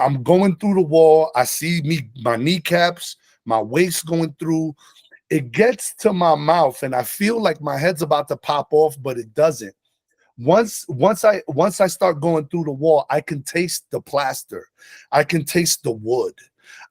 I'm going through the wall. I see my kneecaps, my waist going through. It gets to my mouth, and I feel like my head's about to pop off, but it doesn't. Once I start going through the wall, I can taste the plaster. I can taste the wood.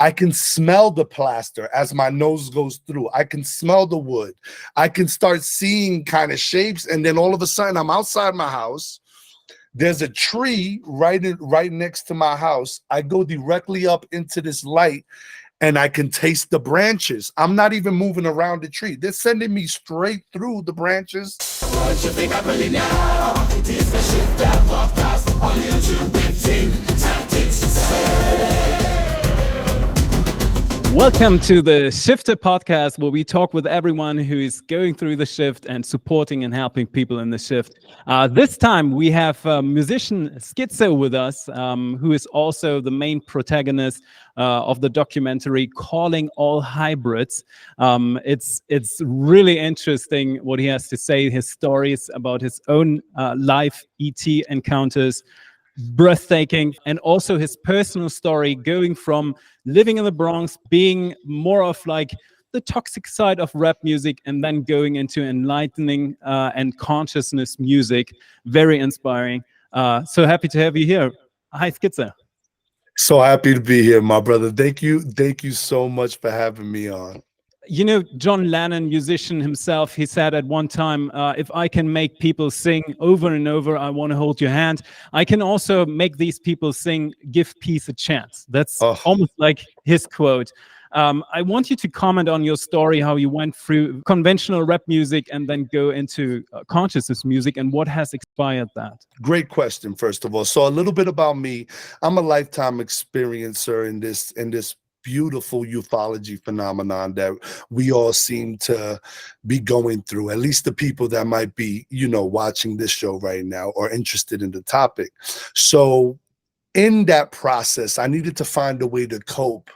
I can smell the plaster as my nose goes through. I can smell the wood. I can start seeing kind of shapes, and then all of a sudden I'm outside my house. There's a tree right next to my house. I go directly up into this light, and I can taste the branches. I'm not even moving around the tree. They're sending me straight through the branches. What you think I really now? It is the shift that walk past on YouTube tactics to say. Welcome to the Shifter podcast, where we talk with everyone who is going through the shift and supporting and helping people in the shift. This time we have musician Schizo with us, who is also the main protagonist of the documentary Calling All Hybrids. It's really interesting what he has to say, his stories about his own life ET encounters, breathtaking, and also his personal story going from living in the Bronx, being more of like the toxic side of rap music, and then going into enlightening and consciousness music. Very inspiring. So happy to have you here. Hi, Schizo. So happy to be here, my brother. Thank you so much for having me on. You know, John Lennon, musician himself, he said at one time, if I can make people sing over and over, I want to hold your hand, I can also make these people sing, give peace a chance. That's almost like his quote. I want you to comment on your story, how you went through conventional rap music and then go into consciousness music, and what has inspired that. Great question, first of all. So a little bit about me. I'm a lifetime experiencer in this beautiful ufology phenomenon that we all seem to be going through, at least the people that might be, watching this show right now or interested in the topic. So in that process, I needed to find a way to cope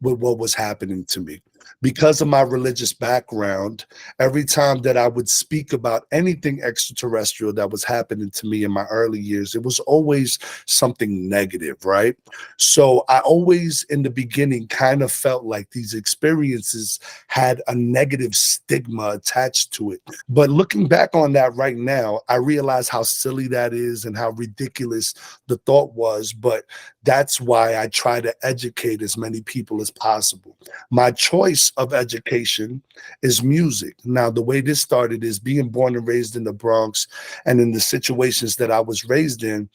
with what was happening to me. Because of my religious background, every time that I would speak about anything extraterrestrial that was happening to me in my early years, it was always something negative, right? So I always, in the beginning, kind of felt like these experiences had a negative stigma attached to it. But looking back on that right now, I realize how silly that is and how ridiculous the thought was. But that's why I try to educate as many people as possible. My choice of education is music. Now, the way this started is being born and raised in the Bronx, and in the situations that I was raised in,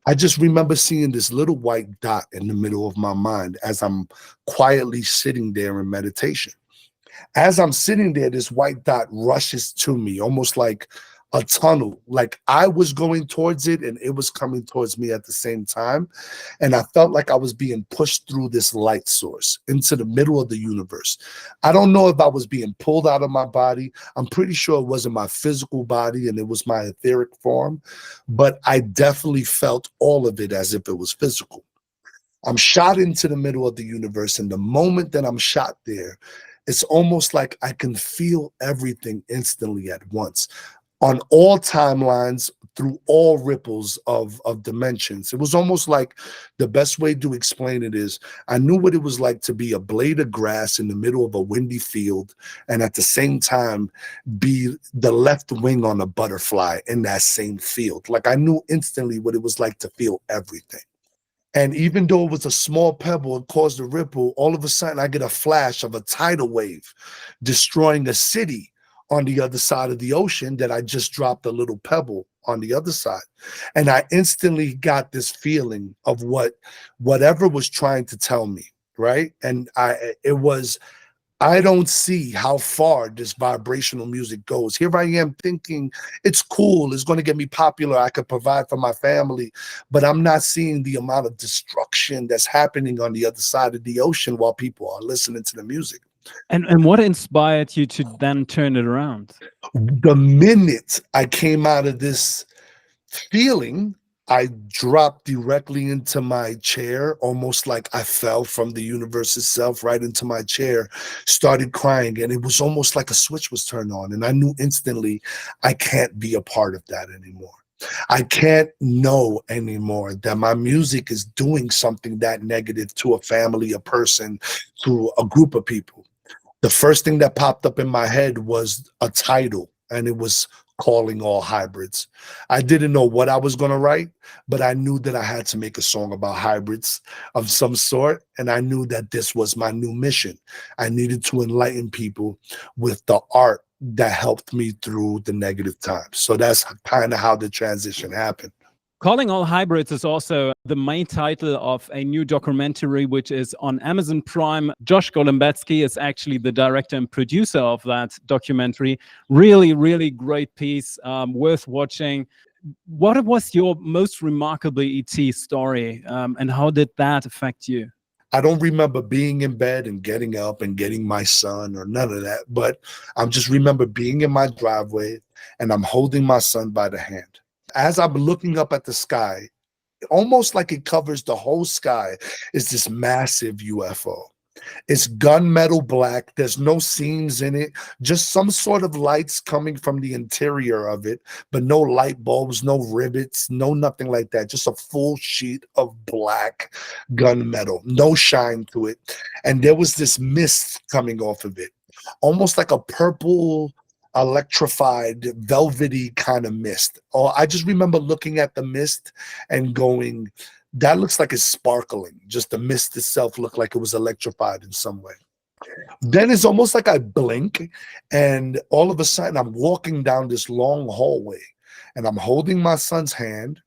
I just remember seeing this little white dot in the middle of my mind as I'm quietly sitting there in meditation. As I'm sitting there, this white dot rushes to me, almost like a tunnel, like I was going towards it and it was coming towards me at the same time. And I felt like I was being pushed through this light source into the middle of the universe. I don't know if I was being pulled out of my body. I'm pretty sure it wasn't my physical body and it was my etheric form, but I definitely felt all of it as if it was physical. I'm shot into the middle of the universe, and the moment that I'm shot there, it's almost like I can feel everything instantly at once, on all timelines, through all ripples of dimensions. It was almost like, the best way to explain it is, I knew what it was like to be a blade of grass in the middle of a windy field, and at the same time be the left wing on a butterfly in that same field. Like, I knew instantly what it was like to feel everything. And even though it was a small pebble, it caused a ripple. All of a sudden, I get a flash of a tidal wave destroying a city on the other side of the ocean that I just dropped a little pebble on the other side. And I instantly got this feeling of whatever was trying to tell me, right? And I don't see how far this vibrational music goes. Here I am thinking it's cool, it's going to get me popular, I could provide for my family, but I'm not seeing the amount of destruction that's happening on the other side of the ocean while people are listening to the music. And what inspired you to then turn it around? The minute I came out of this feeling, I dropped directly into my chair, almost like I fell from the universe itself right into my chair, started crying, and it was almost like a switch was turned on. And I knew instantly I can't be a part of that anymore. I can't know anymore that my music is doing something that negative to a family, a person, to a group of people. The first thing that popped up in my head was a title, and it was Calling All Hybrids. I didn't know what I was going to write, but I knew that I had to make a song about hybrids of some sort. And I knew that this was my new mission. I needed to enlighten people with the art that helped me through the negative times. So that's kind of how the transition happened. Calling All Hybrids is also the main title of a new documentary, which is on Amazon Prime. Josh Golembetsky is actually the director and producer of that documentary. Really, really great piece, worth watching. What was your most remarkable ET story, and how did that affect you? I don't remember being in bed and getting up and getting my son or none of that, but I just remember being in my driveway and I'm holding my son by the hand. As I'm looking up at the sky, almost like it covers the whole sky, is this massive UFO. It's gunmetal black. There's no seams in it, just some sort of lights coming from the interior of it, but no light bulbs, no rivets, no nothing like that. Just a full sheet of black gunmetal, no shine to it. And there was this mist coming off of it, almost like a purple, electrified, velvety kind of mist. Oh, I just remember looking at the mist and going, that looks like it's sparkling. Just the mist itself looked like it was electrified in some way. Then it's almost like I blink, and all of a sudden I'm walking down this long hallway, and I'm holding my son's hand.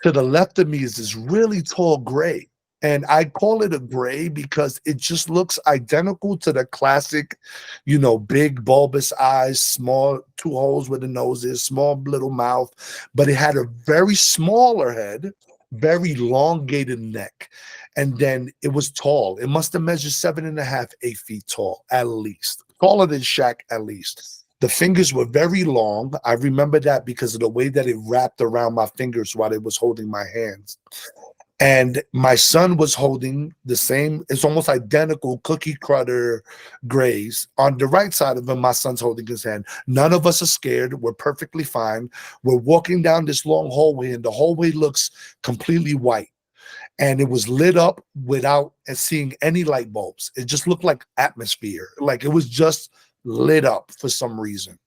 To the left of me is this really tall gray. And I call it a gray because it just looks identical to the classic, big bulbous eyes, small two holes where the nose is, small little mouth, but it had a very smaller head, very elongated neck. And then it was tall. It must have measured 7.5, 8 feet tall, at least. Taller than Shaq, at least. The fingers were very long. I remember that because of the way that it wrapped around my fingers while it was holding my hands. And my son was holding the same, it's almost identical cookie cutter grays. On the right side of him, my son's holding his hand. None of us are scared. We're perfectly fine. We're walking down this long hallway, and the hallway looks completely white. And it was lit up without seeing any light bulbs. It just looked like atmosphere. Like it was just lit up for some reason.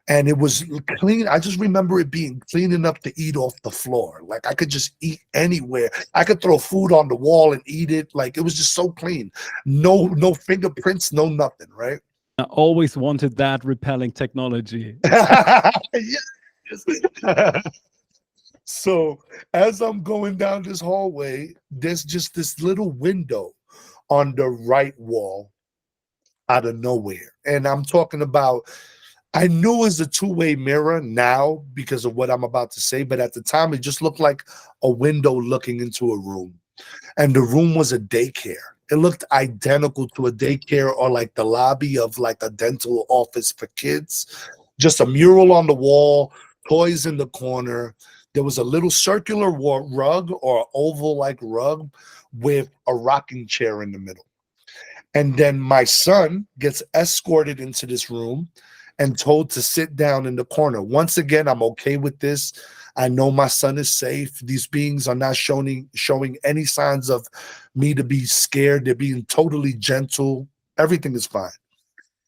And it was clean. I just remember it being clean enough to eat off the floor. Like I could just eat anywhere. I could throw food on the wall and eat it. Like it was just so clean. No fingerprints, no nothing, right? I always wanted that repelling technology. Yes. So as I'm going down this hallway, there's just this little window on the right wall out of nowhere. And I'm talking about, I knew it was a two-way mirror now because of what I'm about to say, but at the time it just looked like a window looking into a room. And the room was a daycare. It looked identical to a daycare or like the lobby of like a dental office for kids. Just a mural on the wall, toys in the corner. There was a little circular rug or oval-like rug with a rocking chair in the middle. And then my son gets escorted into this room and told to sit down in the corner. Once again, I'm okay with this. I know my son is safe. These beings are not showing any signs of me to be scared. They're being totally gentle. Everything is fine.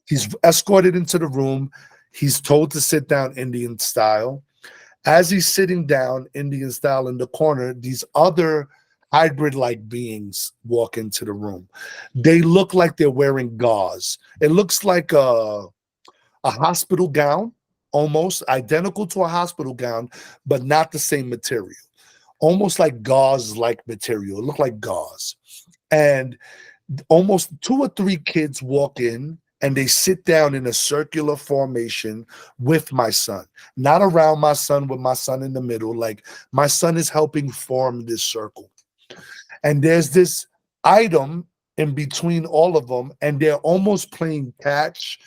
He's escorted into the room. He's told to sit down Indian style. As he's sitting down Indian style in the corner, these other hybrid-like beings walk into the room. They look like they're wearing gauze. It looks like a hospital gown, almost identical to a hospital gown, but not the same material. Almost like gauze-like material. It looked like gauze. And almost 2 or 3 kids walk in and they sit down in a circular formation with my son, not around my son, with my son in the middle. Like my son is helping form this circle. And there's this item in between all of them, and they're almost playing catch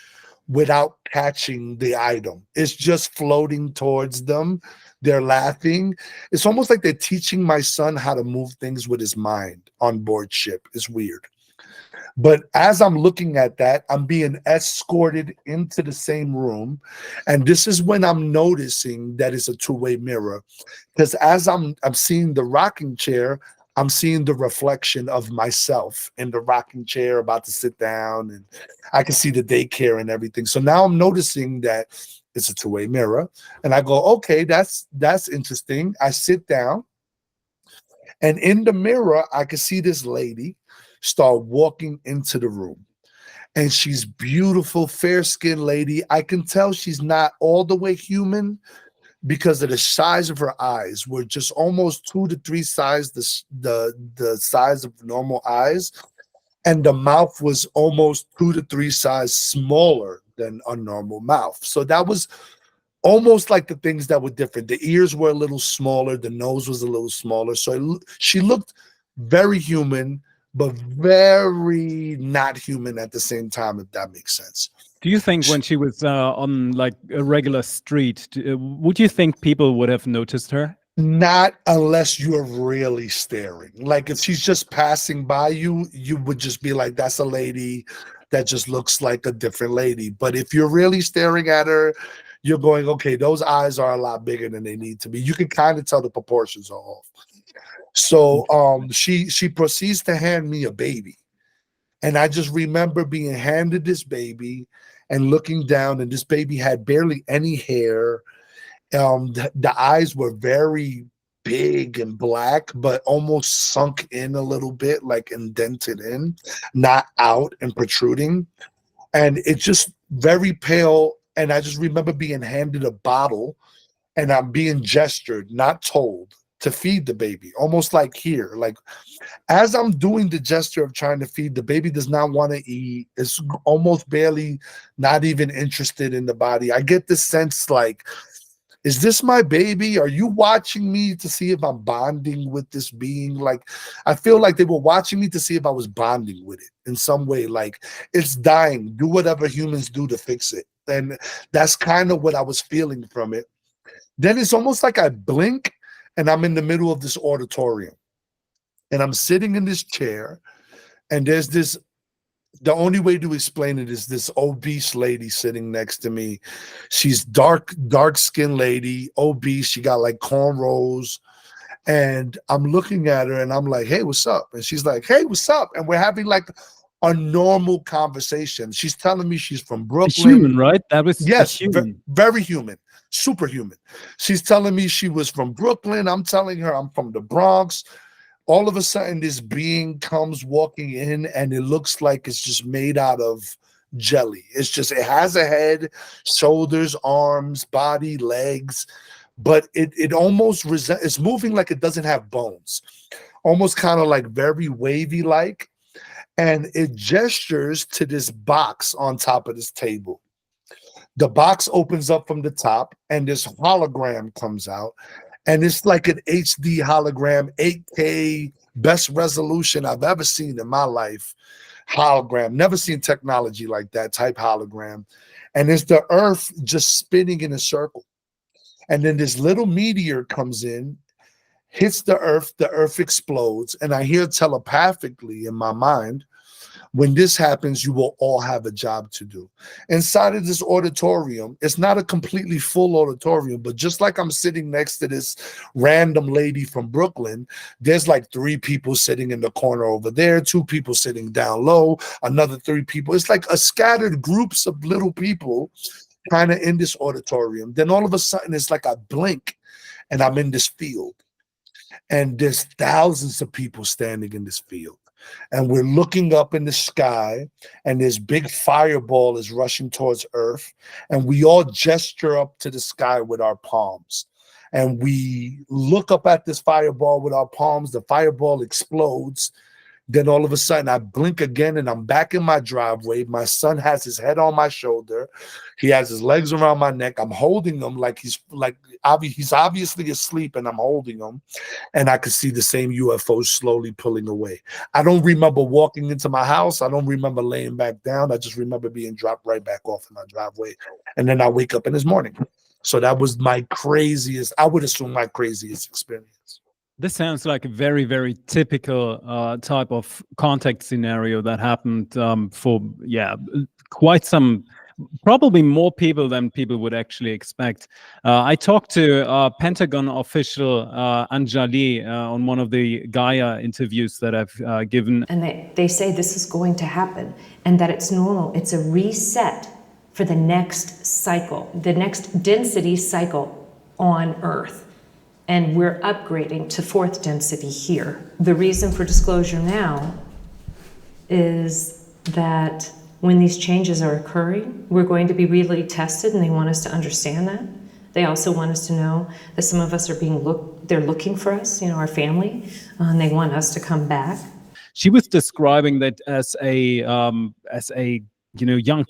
without catching the item. It's just floating towards them. They're laughing. It's almost like they're teaching my son how to move things with his mind on board ship. It's weird. But as I'm looking at that, I'm being escorted into the same room. And this is when I'm noticing that it's a two-way mirror. Because as I'm seeing the rocking chair, I'm seeing the reflection of myself in the rocking chair about to sit down, and I can see the daycare and everything. So now I'm noticing that it's a two-way mirror. And I go, okay, that's interesting. I sit down, and in the mirror, I can see this lady start walking into the room. And she's beautiful, fair-skinned lady. I can tell she's not all the way human because of the size of her eyes, were just almost 2 to 3 size the size of normal eyes, and the mouth was almost 2 to 3 size smaller than a normal mouth. So that was almost like the things that were different. The ears were a little smaller, the nose was a little smaller. So she looked very human, but very not human at the same time, if that makes sense. Do you think when she was on like a regular street, would you think people would have noticed her? Not unless you're really staring. Like if she's just passing by you, you would just be like, that's a lady that just looks like a different lady. But if you're really staring at her, you're going, okay, those eyes are a lot bigger than they need to be. You can kind of tell the proportions are off. So she proceeds to hand me a baby. And I just remember being handed this baby and looking down, and this baby had barely any hair. The eyes were very big and black, but almost sunk in a little bit, like indented in, not out and protruding. And it's just very pale. And I just remember being handed a bottle, and I'm being gestured, not told, to feed the baby, almost like here. Like as I'm doing the gesture of trying to feed, the baby does not want to eat. It's almost barely not even interested in the body. I get this sense like, is this my baby? Are you watching me to see if I'm bonding with this being? Like, I feel like they were watching me to see if I was bonding with it in some way. Like, it's dying. Do whatever humans do to fix it. And that's kind of what I was feeling from it. Then it's almost like I blink and I'm in the middle of this auditorium, and I'm sitting in this chair, and there's this, the only way to explain it is this obese lady sitting next to me. She's dark skinned lady, obese. She got like cornrows. And I'm looking at her and I'm like, hey, what's up? And she's like, hey, what's up? And we're having like a normal conversation. She's telling me she's from A Brooklyn. human, right? That was a Yes, human. very human, superhuman. She's telling me she was from Brooklyn. I'm telling her I'm from the Bronx. All of a sudden, this being comes walking in, and it looks like it's just made out of jelly. It's just, it has a head, shoulders, arms, body, legs, but it almost it's moving like it doesn't have bones, almost kind of like very wavy like. And it gestures to this box on top of this table. The box opens up from the top, and this hologram comes out, and it's like an HD hologram, 8K, best resolution I've ever seen in my life. Hologram, never seen technology like that type hologram. And it's the Earth just spinning in a circle. And then this little meteor comes in, hits the Earth explodes, and I hear telepathically in my mind, when this happens, you will all have a job to do. Inside of this auditorium, it's not a completely full auditorium, but just like I'm sitting next to this random lady from Brooklyn, there's like 3 people sitting in the corner over there, 2 people sitting down low, another 3 people. It's like a scattered groups of little people kind of in this auditorium. Then all of a sudden, it's like I blink and I'm in this field, and there's thousands of people standing in this field, and we're looking up in the sky, and this big fireball is rushing towards Earth, and we all gesture up to the sky with our palms, and we look up at this fireball with our palms. The fireball explodes. Then all of a sudden, I blink again, and I'm back in my driveway. My son has his head on my shoulder. He has his legs around my neck. I'm holding him like he's obviously asleep, and I'm holding him. And I could see the same UFO slowly pulling away. I don't remember walking into my house. I don't remember laying back down. I just remember being dropped right back off in my driveway. And then I wake up in this morning. So that was my craziest, I would assume my craziest experience. This sounds like a very, very typical type of contact scenario that happened for, yeah, quite some, probably more people than people would actually expect. I talked to Pentagon official Anjali on one of the Gaia interviews that I've given. And they say this is going to happen and that it's normal. It's a reset for the next cycle, the next density cycle on Earth. And we're upgrading to fourth density here. The reason for disclosure now is that when these changes are occurring, we're going to be really tested, and they want us to understand that. They also want us to know that some of us are they're looking for us, our family, and they want us to come back. She was describing that as a young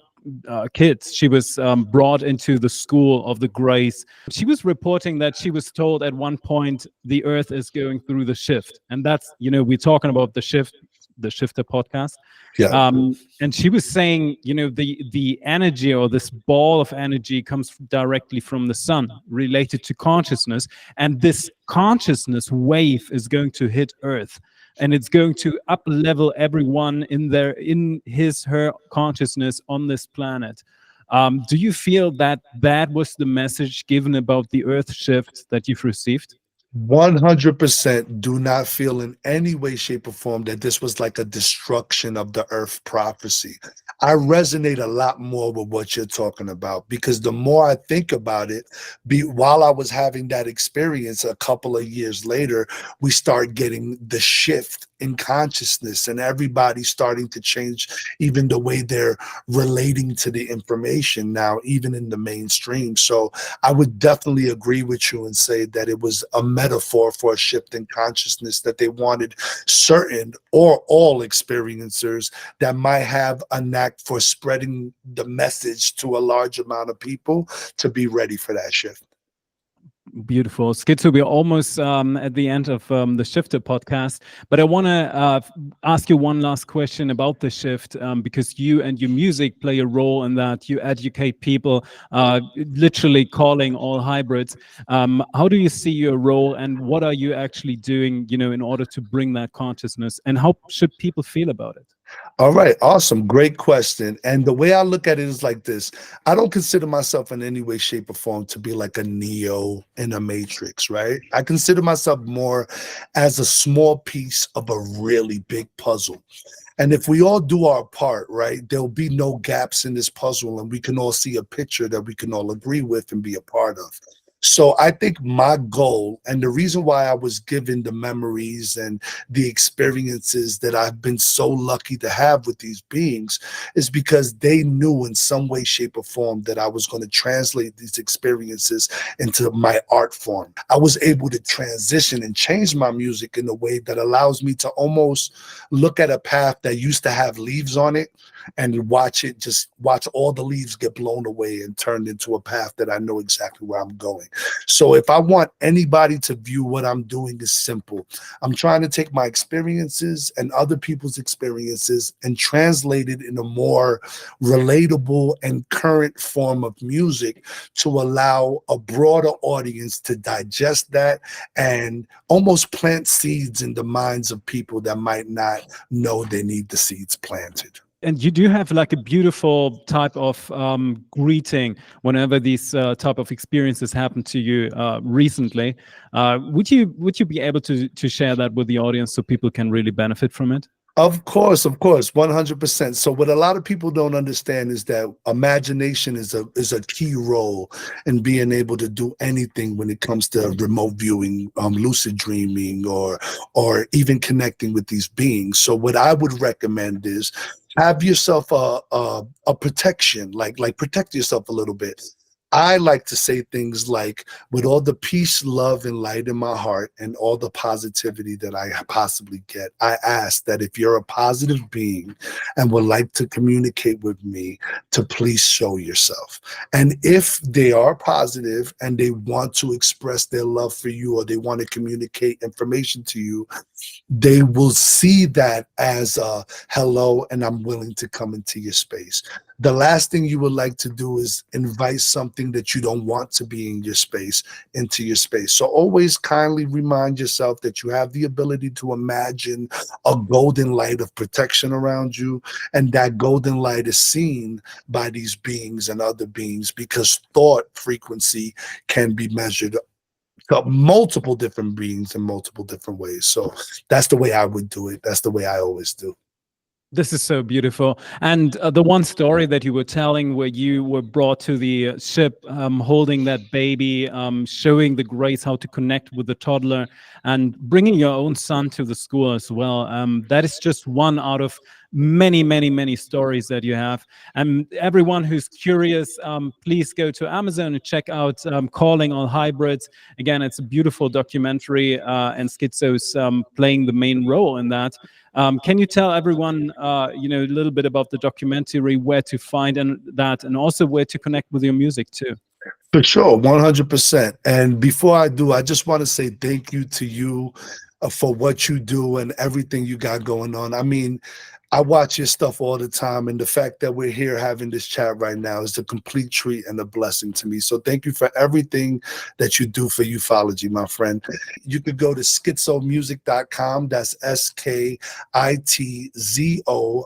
kids. She was brought into the school of the grace. She was reporting that she was told at one point the earth is going through the shift. And that's, we're talking about the shift, the Shifter podcast. Yeah. And she was saying, the energy, or this ball of energy, comes directly from the sun, related to consciousness. And this consciousness wave is going to hit earth. And it's going to up level everyone in her consciousness on this planet. Do you feel that that was the message given about the earth shift that you've received? 100% do not feel in any way, shape, or form that this was like a destruction of the earth prophecy. I resonate a lot more with what you're talking about, because the more I think about it, while I was having that experience a couple of years later, we start getting the shift in consciousness, and everybody starting to change even the way they're relating to the information now, even in the mainstream. So I would definitely agree with you and say that it was a metaphor for a shift in consciousness, that they wanted certain or all experiencers that might have a knack for spreading the message to a large amount of people to be ready for that shift. Beautiful. Schizo, we're almost at the end of the Shifter podcast, but I want to ask you one last question about the shift, because you and your music play a role in that. You educate people, literally calling all hybrids. How do you see your role, and what are you actually doing, in order to bring that consciousness, and how should people feel about it? All right, awesome. Great question. And the way I look at it is like this. I don't consider myself in any way, shape, or form to be like a Neo in a Matrix, right? I consider myself more as a small piece of a really big puzzle. And if we all do our part, right, there'll be no gaps in this puzzle, and we can all see a picture that we can all agree with and be a part of. So I think my goal, and the reason why I was given the memories and the experiences that I've been so lucky to have with these beings, is because they knew in some way, shape, or form that I was going to translate these experiences into my art form. I was able to transition and change my music in a way that allows me to almost look at a path that used to have leaves on it and watch all the leaves get blown away and turned into a path that I know exactly where I'm going. So if I want anybody to view what I'm doing, is simple. I'm trying to take my experiences and other people's experiences and translate it in a more relatable and current form of music to allow a broader audience to digest that and almost plant seeds in the minds of people that might not know they need the seeds planted. And you do have like a beautiful type of greeting whenever these type of experiences happen to you recently. Would you be able to share that with the audience so people can really benefit from it? Of course, 100%. So what a lot of people don't understand is that imagination is a key role in being able to do anything when it comes to remote viewing, lucid dreaming, or even connecting with these beings. So what I would recommend is have yourself a protection, like protect yourself a little bit. I like to say things like, with all the peace, love, and light in my heart, and all the positivity that I possibly get, I ask that if you're a positive being and would like to communicate with me, to please show yourself. And if they are positive and they want to express their love for you, or they want to communicate information to you, they will see that as a hello, and I'm willing to come into your space. the last thing you would like to do is invite something that you don't want to be in your space into your space. So always kindly remind yourself that you have the ability to imagine a golden light of protection around you, and that golden light is seen by these beings and other beings, because thought frequency can be measured to multiple different beings in multiple different ways. So that's the way I would do it. That's the way I always do. This is so beautiful. And the one story that you were telling, where you were brought to the ship, holding that baby, showing the grace how to connect with the toddler, and bringing your own son to the school as well. That is just one out of many, many, many stories that you have. And everyone who's curious, please go to Amazon and check out Calling All Hybrids. Again, it's a beautiful documentary, and Schizo's playing the main role in that. Can you tell everyone, a little bit about the documentary, where to find that, and also where to connect with your music too? For sure, 100%. And before I do, I just want to say thank you to you for what you do and everything you got going on. I mean, I watch your stuff all the time, and the fact that we're here having this chat right now is a complete treat and a blessing to me. So thank you for everything that you do for ufology, my friend. You could go to schizomusic.com. That's SKITZO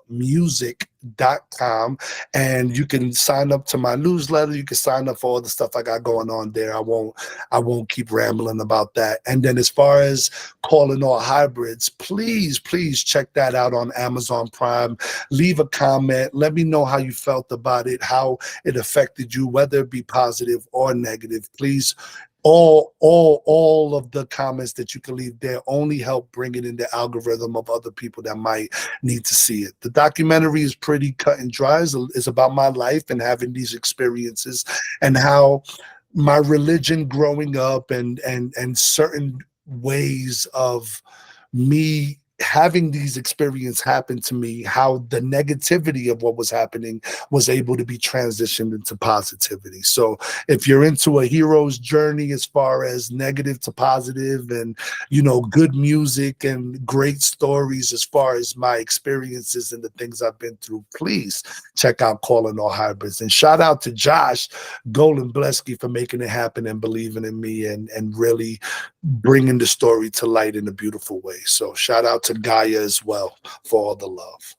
music.com, and you can sign up to my newsletter. You can sign up for all the stuff I got going on there. I won't keep rambling about that. And then as far as Calling All Hybrids, please check that out on Amazon Prime. Leave a comment. Let me know how you felt about it, how it affected you, whether it be positive or negative. Please, all of the comments that you can leave there only help bring it in the algorithm of other people that might need to see it. The documentary is pretty cut and dry. It's about my life and having these experiences, and how my religion growing up, and certain ways of me having these experiences happen to me, how the negativity of what was happening was able to be transitioned into positivity. So if you're into a hero's journey as far as negative to positive, and good music and great stories as far as my experiences and the things I've been through, please check out Calling All Hybrids. And shout out to Josh Golan-Blesky for making it happen and believing in me, and really bringing the story to light in a beautiful way. So shout out to Gaia as well for all the love.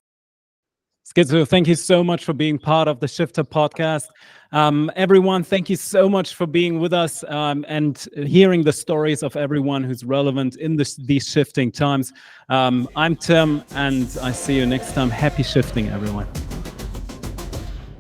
Schizo, thank you so much for being part of the Shifter podcast. Everyone, thank you so much for being with us, and hearing the stories of everyone who's relevant in these shifting times. I'm Tim, and I see you next time. Happy shifting, everyone.